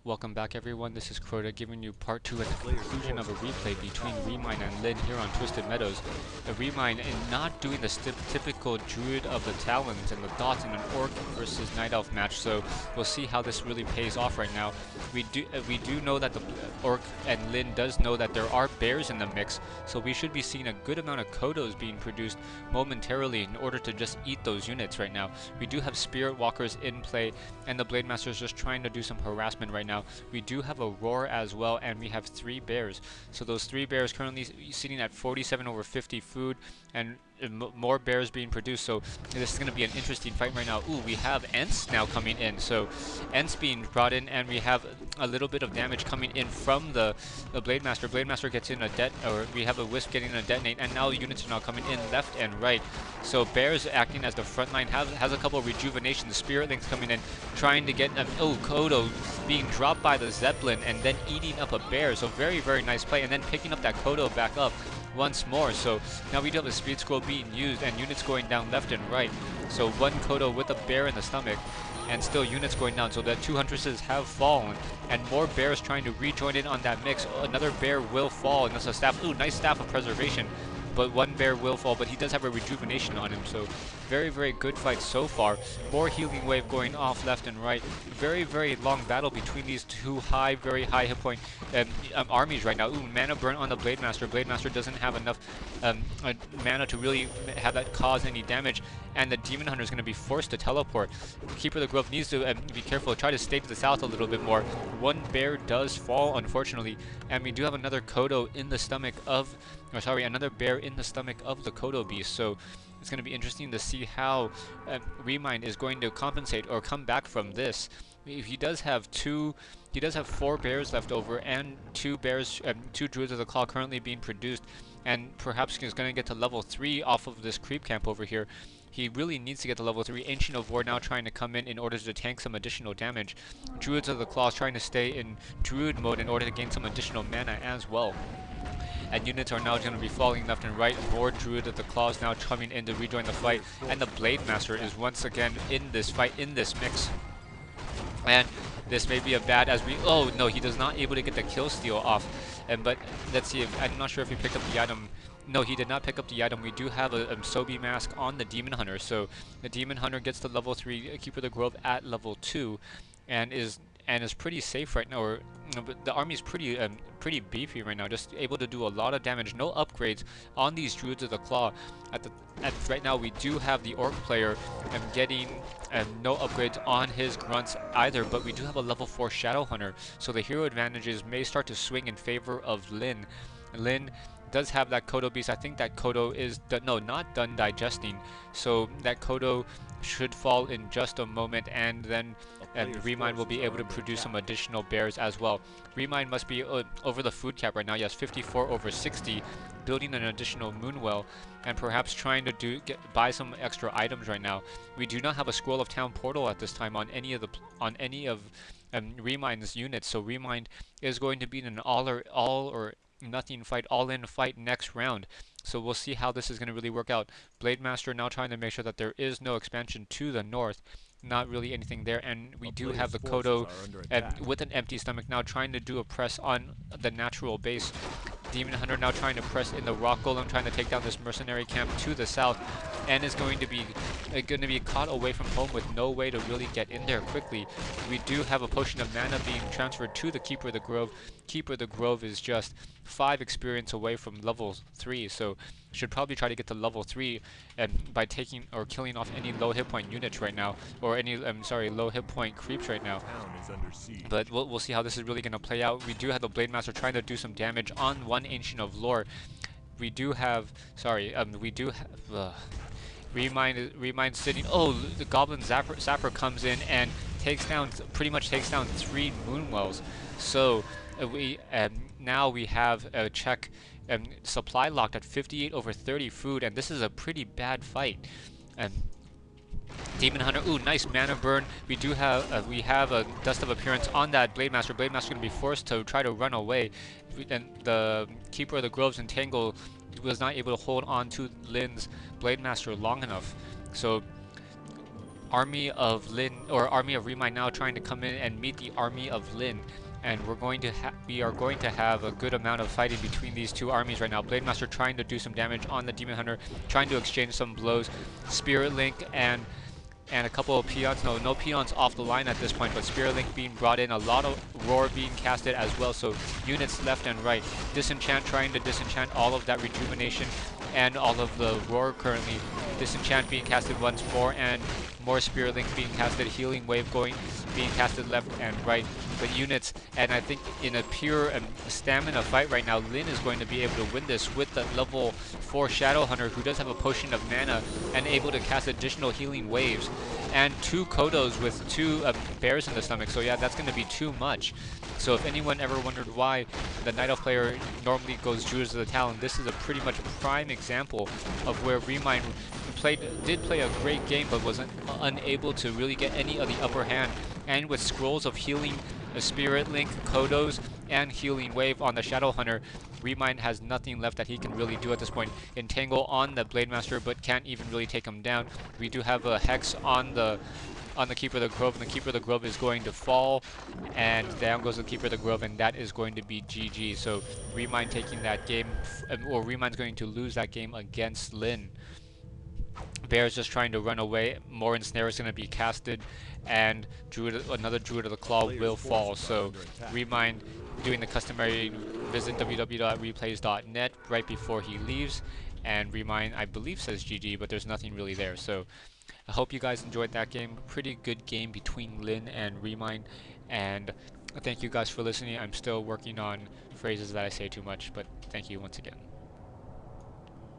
Welcome back everyone, this is Crota giving you part 2 at the conclusion of a replay between Remine and Lin here on Twisted Meadows. Remine not doing the typical Druid of the Talons and the Dots in an Orc versus Night Elf match, so we'll see how this really pays off right now. We do know that the Orc and Lin does know that there are bears in the mix, so we should be seeing a good amount of Kodos being produced momentarily in order to just eat those units right now. We do have Spirit Walkers in play, and the Blade Master is just trying to do some harassment right now. We do have a Roar as well, and we have 3 bears. So those 3 bears currently sitting at 47 over 50 food, and more bears being produced. So this is going to be an interesting fight right now. Ooh, we have Ents now coming in. So Ents being brought in, and we have a little bit of damage coming in from the Blade Master. Blade Master gets in we have a Wisp getting a detonate, and now units are now coming in left and right. So bears acting as the front line, has a couple of rejuvenation. The Spirit Links coming in, trying to get Kodo being dropped by the Zeppelin and then eating up a bear. So very, very nice play, and then picking up that Kodo back up once more. So now we do have a speed scroll being used and units going down left and right. So one Kodo with a bear in the stomach and still units going down. So the 2 Huntresses have fallen and more bears trying to rejoin in on that mix. Another bear will fall, and that's a staff. Ooh, nice staff of preservation. But one bear will fall, but he does have a rejuvenation on him, so very, very good fight so far. More healing wave going off left and right. Very, very long battle between these two very high hit point armies right now. Ooh, mana burn on the Blade Master. Blade Master doesn't have enough mana to really have that cause any damage, and the Demon Hunter is going to be forced to teleport. Keeper of the Grove needs to be careful, try to stay to the south a little bit more. One bear does fall, unfortunately, and we do have another Kodo in the stomach of, another bear in the stomach of the Kodo beast. So it's going to be interesting to see how Remine is going to compensate or come back from this. He does have 4 bears left over, and 2 Druids of the Claw currently being produced, and perhaps he's going to get to level 3 off of this creep camp over here. He really needs to get to level 3. Ancient of War now trying to come in order to tank some additional damage. Druids of the Claws trying to stay in Druid mode in order to gain some additional mana as well. And units are now going to be falling left and right. More Druid of the Claws now coming in to rejoin the fight. And the Blade Master is once again in this fight, in this mix. And this may be a bad oh no, he does not able to get the kill steal off. But let's see, I'm not sure if he picked up the item. No, he did not pick up the item. We do have a Sobi mask on the Demon Hunter, so the Demon Hunter gets the level 3 Keeper of the Grove at level 2, and is pretty safe right now. Or but the army is pretty beefy right now, just able to do a lot of damage. No upgrades on these Druids of the Claw. Right now we do have the Orc player getting no upgrades on his grunts either, but we do have a level 4 Shadow Hunter, so the hero advantages may start to swing in favor of Lin. Lin does have that Kodo beast. I think that Kodo is not done digesting, so that Kodo should fall in just a moment, and then Remine will be able to produce some additional bears as well. Remine must be over the food cap right now. Yes, 54 over 60, building an additional Moonwell, and perhaps trying to buy some extra items right now. We do not have a Scroll of Town portal at this time on any of Remine's units, so Remine is going to be in an all or nothing fight, all-in fight next round. So we'll see how this is going to really work out. Blade Master now trying to make sure that there is no expansion to the north. Not really anything there, and we do have the Kodo with an empty stomach now trying to do a press on the natural base. Demon Hunter now trying to press in the Rock Golem, trying to take down this mercenary camp to the south, and is going to be caught away from home with no way to really get in there quickly. We do have a potion of mana being transferred to the Keeper of the Grove. Keeper of the Grove is just 5 experience away from level 3, so should probably try to get to level 3 by taking or killing off any low hit point units right now, or any low hit point creeps right now. But we'll see how this is really going to play out. We do have the Blade Master trying to do some damage on one Ancient of Lore. We do have Remine sitting. Oh, the Goblin Zapper comes in and pretty much takes down 3 Moonwells. So now we have a check supply locked at 58 over 30 food, and this is a pretty bad fight. Demon Hunter, ooh, nice mana burn. We have a Dust of Appearance on that Blade Master. Blade Master going to be forced to try to run away, and the Keeper of the Grove's Entangle was not able to hold on to Lin's Blade Master long enough. So army of Lin, or army of Remind now trying to come in and meet the army of Lin. And we are going to have a good amount of fighting between these two armies right now. Blade Master trying to do some damage on the Demon Hunter, trying to exchange some blows. Spirit Link and a couple of peons. No peons off the line at this point, but Spirit Link being brought in, a lot of Roar being casted as well, so units left and right. Disenchant trying to disenchant all of that rejuvenation and all of the Roar currently. Disenchant being casted once more, and more Spirit Link being casted, healing wave being casted left and right. But units, and I think in a pure stamina fight right now, Lin is going to be able to win this with the level 4 Shadow Hunter, who does have a potion of mana and able to cast additional healing waves, and 2 Kodos with 2 bears in the stomach. So yeah, that's going to be too much. So if anyone ever wondered why the Night Elf player normally goes Druids of the Talon, this is a pretty much prime example of where Remind did play a great game, but was unable to really get any of the upper hand. And with scrolls of healing, a Spirit Link, Kodos, and Healing Wave on the Shadow Hunter, Remind has nothing left that he can really do at this point. Entangle on the Blade Master, but can't even really take him down. We do have a Hex on the Keeper of the Grove, and the Keeper of the Grove is going to fall, and down goes the Keeper of the Grove, and that is going to be GG. So Remind taking that game, or Remind's going to lose that game against Lin. Bear is just trying to run away. More Ensnare is going to be casted, and another Druid of the Claw will fall. So Remind doing the customary visit www.replays.net right before he leaves, and Remind, I believe, says GG, but there's nothing really there. So I hope you guys enjoyed that game. Pretty good game between Lin and Remind, and thank you guys for listening. I'm still working on phrases that I say too much, but thank you once again.